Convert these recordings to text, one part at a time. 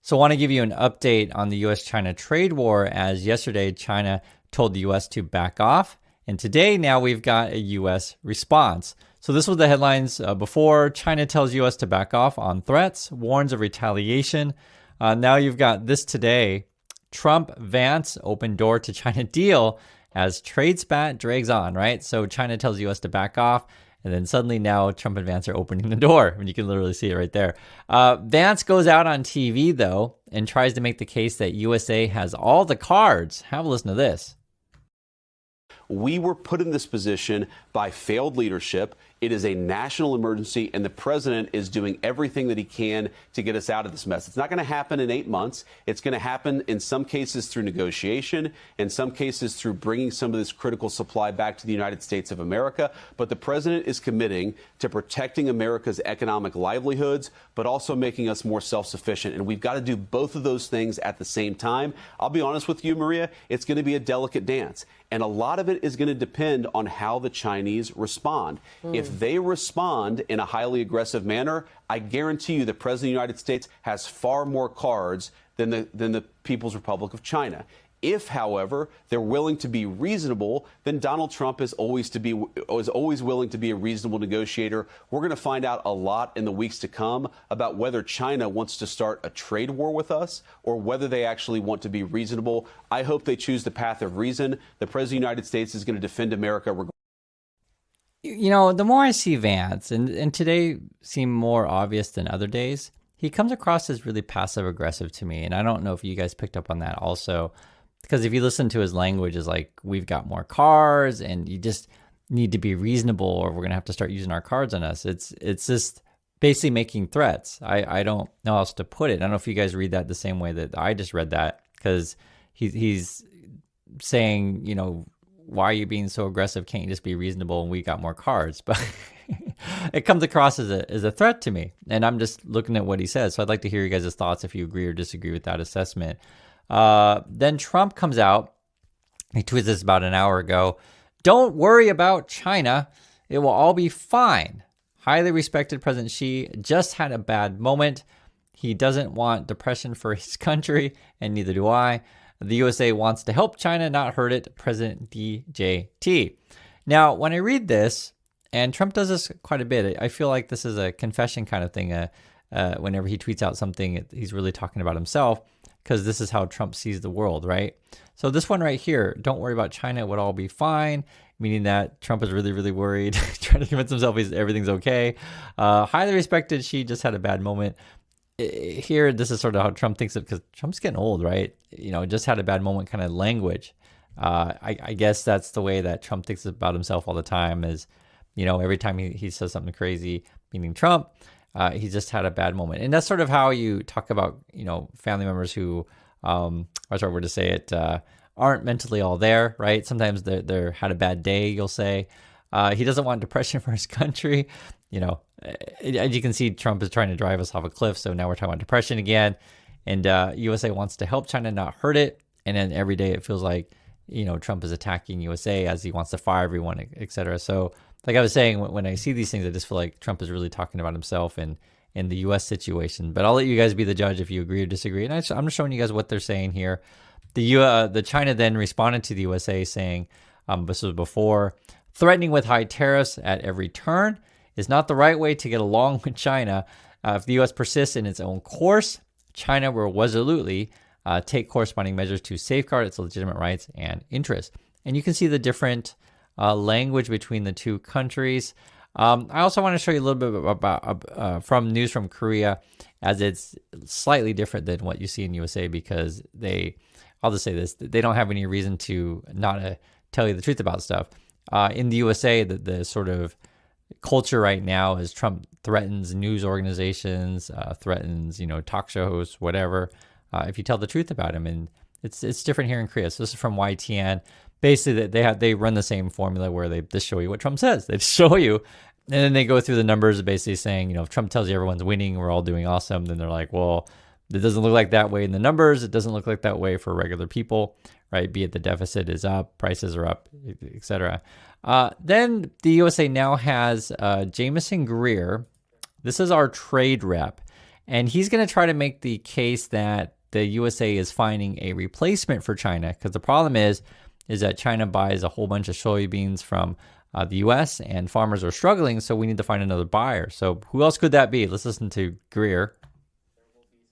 So I want to give you an update on the US-China trade war, as yesterday China told the US to back off. And today now we've got a US response. So this was the headlines before. China tells US to back off on threats, warns of retaliation. Now you've got this today. Trump, Vance, open door to China deal as trade spat drags on, right? So China tells US to back off. And then suddenly now Trump and Vance are opening the door, and you can literally see it right there. Vance goes out on TV, though, and tries to make the case that USA has all the cards. Have a listen to this. We were put in this position by failed leadership. It is a national emergency, and the president is doing everything that he can to get us out of this mess. It's not going to happen in 8 months. It's going to happen in some cases through negotiation, in some cases through bringing some of this critical supply back to the United States of America. But the president is committing to protecting America's economic livelihoods, but also making us more self-sufficient. And we've got to do both of those things at the same time. I'll be honest with you, Maria, it's going to be a delicate dance. And a lot of it is going to depend on how the Chinese respond. If they respond in a highly aggressive manner, I guarantee you the President of the United States has far more cards than the People's Republic of China. If, however, they're willing to be reasonable, then Donald Trump is always willing to be a reasonable negotiator. We're going to find out a lot in the weeks to come about whether China wants to start a trade war with us or whether they actually want to be reasonable. I hope they choose the path of reason. The President of the United States is going to defend America. You know, the more I see Vance, and today seemed more obvious than other days, he comes across as really passive-aggressive to me. And I don't know if you guys picked up on that also. Because if you listen to his language, is like, we've got more cards and you just need to be reasonable or we're going to have to start using our cards on us. It's just basically making threats. I don't know how else to put it. I don't know if you guys read that the same way that I just read that, because he's saying, you know, why are you being so aggressive? Can't you just be reasonable and we got more cards? But it comes across as a threat to me. And I'm just looking at what he says. So I'd like to hear you guys' thoughts if you agree or disagree with that assessment. Then Trump comes out. He tweeted this about an hour ago. Don't worry about China. It will all be fine. Highly respected President Xi just had a bad moment. He doesn't want depression for his country, and neither do I. The USA wants to help China, not hurt it. President DJT. Now, when I read this, and Trump does this quite a bit, I feel like this is a confession kind of thing. Whenever he tweets out something, he's really talking about himself, because this is how Trump sees the world, right? So this one right here, don't worry about China, it would all be fine, meaning that Trump is really, really worried, trying to convince himself everything's okay. Highly respected, she just had a bad moment. Here, this is sort of how Trump thinks of, because Trump's getting old, right? You know, just had a bad moment kind of language. I guess that's the way that Trump thinks about himself all the time, is, you know, every time he says something crazy, meaning Trump, he just had a bad moment. And that's sort of how you talk about, you know, family members who, what's the right word to say it, aren't mentally all there, right? Sometimes they're had a bad day, you'll say. He doesn't want depression for his country. You know, as you can see, Trump is trying to drive us off a cliff. So now we're talking about depression again. And USA wants to help China, not hurt it. And then every day it feels like, you know, Trump is attacking USA as he wants to fire everyone, et cetera. So like I was saying, when I see these things, I just feel like Trump is really talking about himself and the U.S. situation. But I'll let you guys be the judge if you agree or disagree. And I'm just showing you guys what they're saying here. The China then responded to the USA saying, this was before, threatening with high tariffs at every turn is not the right way to get along with China. If the U.S. persists in its own course, China will resolutely take corresponding measures to safeguard its legitimate rights and interests. And you can see the different language between the two countries. I also want to show you a little bit about from news from Korea, as it's slightly different than what you see in USA, because I'll just say this, they don't have any reason to not tell you the truth about stuff. In the USA, the sort of culture right now is Trump threatens news organizations, threatens, you know, talk show hosts, whatever, if you tell the truth about him. And it's different here in Korea. So this is from YTN. Basically, they run the same formula where they just show you what Trump says. They show you, and then they go through the numbers, basically saying, you know, if Trump tells you everyone's winning, we're all doing awesome, then they're like, well, it doesn't look like that way in the numbers. It doesn't look like that way for regular people, right? Be it the deficit is up, prices are up, etc. Then the USA now has Jamison Greer. This is our trade rep. And he's going to try to make the case that the USA is finding a replacement for China, because the problem is that China buys a whole bunch of soybeans from the US, and farmers are struggling, so we need to find another buyer. So who else could that be? Let's listen to Greer.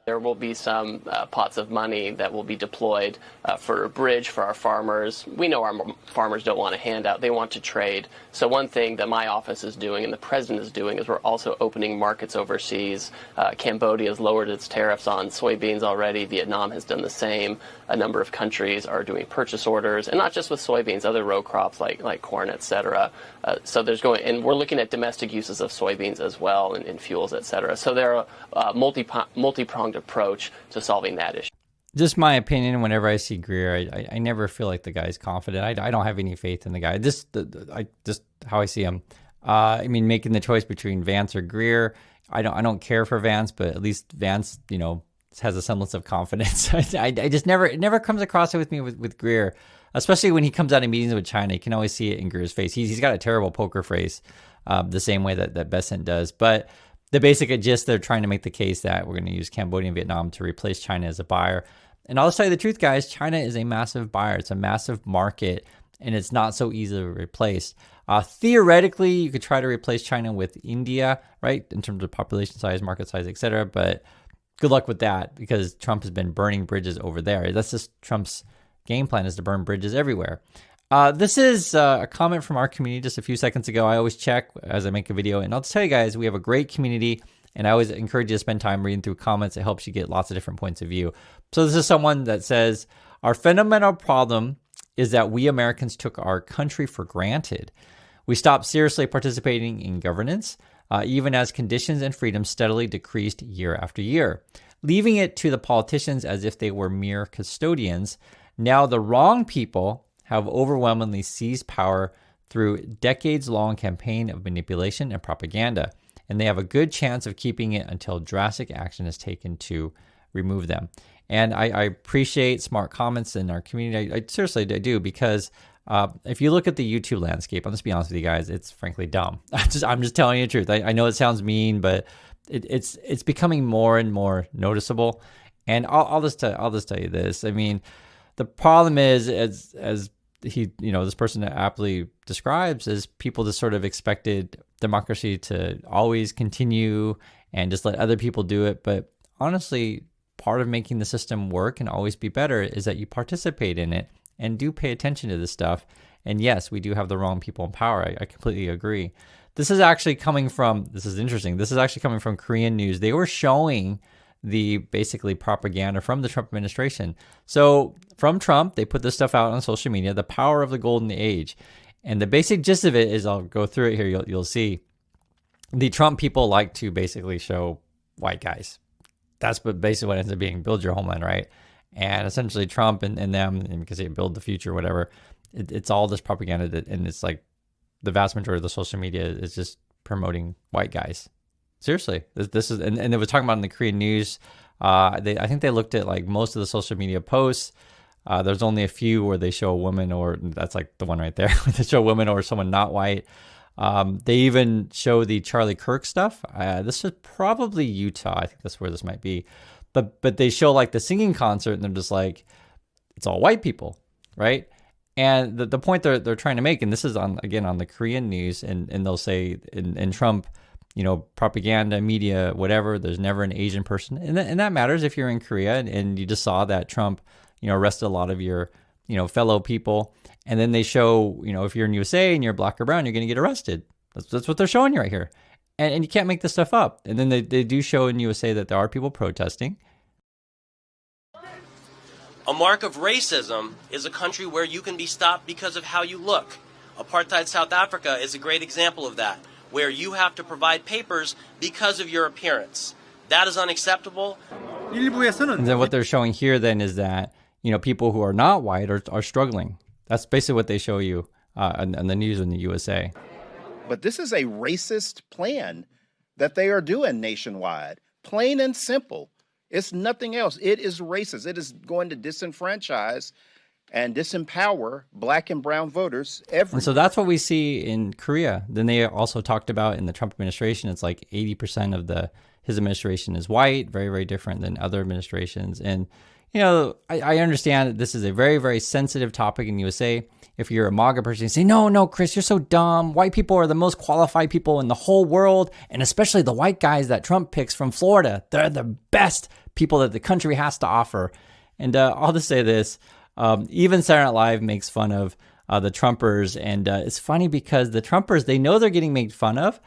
There will be some pots of money that will be deployed for a bridge for our farmers. We know our farmers don't want a handout. They want to trade. So one thing that my office is doing and the president is doing is we're also opening markets overseas. Cambodia has lowered its tariffs on soybeans already. Vietnam has done the same. A number of countries are doing purchase orders, and not just with soybeans, other row crops like corn, et cetera. So there's going, and we're looking at domestic uses of soybeans as well, and fuels, et cetera. So there are multi-pronged approach to solving that issue. Just my opinion. Whenever I see Greer, I never feel like the guy's confident. I don't have any faith in the guy. Just how I see him. I mean, making the choice between Vance or Greer, I don't care for Vance, but at least Vance, has a semblance of confidence. I just it never comes across it with me with Greer, especially when he comes out in meetings with China. You can always see it in Greer's face. He's got a terrible poker face, the same way that Bessent does. But the basic gist, they're trying to make the case that we're going to use Cambodia and Vietnam to replace China as a buyer. And I'll just tell you the truth, guys, China is a massive buyer. It's a massive market, and it's not so easy to replace. Theoretically, you could try to replace China with India, right, in terms of population size, market size, etc. But good luck with that, because Trump has been burning bridges over there. That's just Trump's game plan, is to burn bridges everywhere. This is a comment from our community just a few seconds ago. I always check as I make a video, and I'll tell you guys, we have a great community, and I always encourage you to spend time reading through comments. It helps you get lots of different points of view. So this is someone that says, our fundamental problem is that we Americans took our country for granted. We stopped seriously participating in governance, even as conditions and freedoms steadily decreased year after year, leaving it to the politicians as if they were mere custodians. Now the wrong people have overwhelmingly seized power through decades-long campaign of manipulation and propaganda, and they have a good chance of keeping it until drastic action is taken to remove them. And I appreciate smart comments in our community. I seriously do, because if you look at the YouTube landscape, I'll just be honest with you guys, it's frankly dumb. I'm just telling you the truth. I know it sounds mean, but it's becoming more and more noticeable. And I'll just tell you this. I mean, the problem is, as he, this person aptly describes, is people just sort of expected democracy to always continue and just let other people do it. But honestly, part of making the system work and always be better is that you participate in it and do pay attention to this stuff. And yes, we do have the wrong people in power. I completely agree. This is actually coming from, this is interesting, this is actually coming from Korean news. They were showing the basically propaganda from the Trump administration. So from Trump, they put this stuff out on social media, the power of the golden age. And the basic gist of it is, I'll go through it here, you'll see. The Trump people like to basically show white guys. That's basically what ends up being, build your homeland, right? And essentially Trump and them, and because they build the future, whatever, it's all this propaganda and it's like the vast majority of the social media is just promoting white guys. Seriously, this is, and they were talking about in the Korean news. I think they looked at like most of the social media posts. There's only a few where they show a woman, or that's like the one right there. They show a woman or someone not white. They even show the Charlie Kirk stuff. This is probably Utah. I think that's where this might be. But they show like the singing concert, and they're just like, it's all white people, right? And the point they're trying to make, and this is on the Korean news, and they'll say in Trump, propaganda, media, whatever, there's never an Asian person. And that matters if you're in Korea and you just saw that Trump, arrested a lot of your, fellow people. And then they show, if you're in USA and you're black or brown, you're going to get arrested. That's what they're showing you right here. And you can't make this stuff up. And then they do show in USA that there are people protesting. A mark of racism is a country where you can be stopped because of how you look. Apartheid South Africa is a great example of that, where you have to provide papers because of your appearance. That is unacceptable. And then what they're showing here then is that, people who are not white are struggling. That's basically what they show you on the news in the USA. But this is a racist plan that they are doing nationwide. Plain and simple. It's nothing else. It is racist. It is going to disenfranchise and disempower black and brown voters everywhere. And so that's what we see in Korea. Then they also talked about in the Trump administration, it's like 80% of the his administration is white, very, very different than other administrations. And, you know, I understand that this is a very, very sensitive topic in USA. If you're a MAGA person, you say, no, Chris, you're so dumb. White people are the most qualified people in the whole world, and especially the white guys that Trump picks from Florida. They're the best people that the country has to offer. And I'll just say this, even Saturday Night Live makes fun of the Trumpers, and it's funny because the Trumpers, they know they're getting made fun of,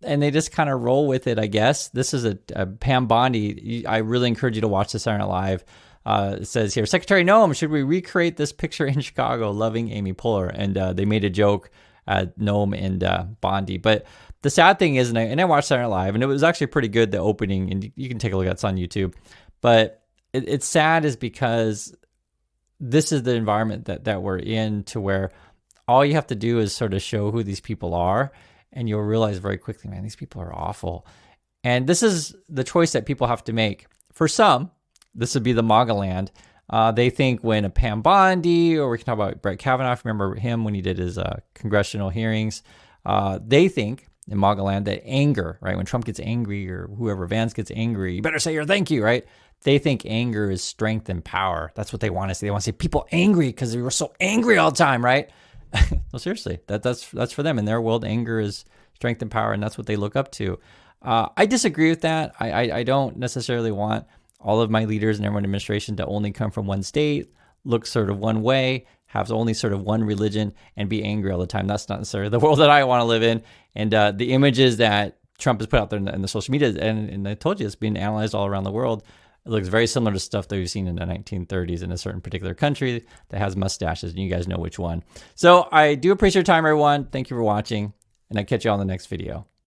and they just kind of roll with it, I guess. This is a Pam Bondi. I really encourage you to watch the Saturday Night Live. It says here, Secretary Noam, should we recreate this picture in Chicago, loving Amy Poehler? And they made a joke at Noam and Bondi. But the sad thing is, and I watched Saturday Night Live, and it was actually pretty good, the opening, and you can take a look at it, it's on YouTube. But it's sad is because this is the environment that we're in, to where all you have to do is sort of show who these people are, and you'll realize very quickly, man, these people are awful. And this is the choice that people have to make. For some, this would be the MAGA land. They think when a Pam Bondi, or we can talk about Brett Kavanaugh, remember him when he did his congressional hearings, they think in MAGA land that anger, right, when Trump gets angry or whoever, Vance gets angry, you better say your thank you, right? They think anger is strength and power. That's what they want to see. They want to see people angry because they were so angry all the time, right? No, seriously, that's for them. In their world, anger is strength and power, and that's what they look up to. I disagree with that. I don't necessarily want all of my leaders and everyone in administration to only come from one state, look sort of one way, have only sort of one religion, and be angry all the time. That's not necessarily the world that I want to live in. And the images that Trump has put out there in the social media, and I told you, it's being analyzed all around the world. It looks very similar to stuff that we've seen in the 1930s in a certain particular country that has mustaches, and you guys know which one. So I do appreciate your time, everyone. Thank you for watching, and I'll catch you on the next video.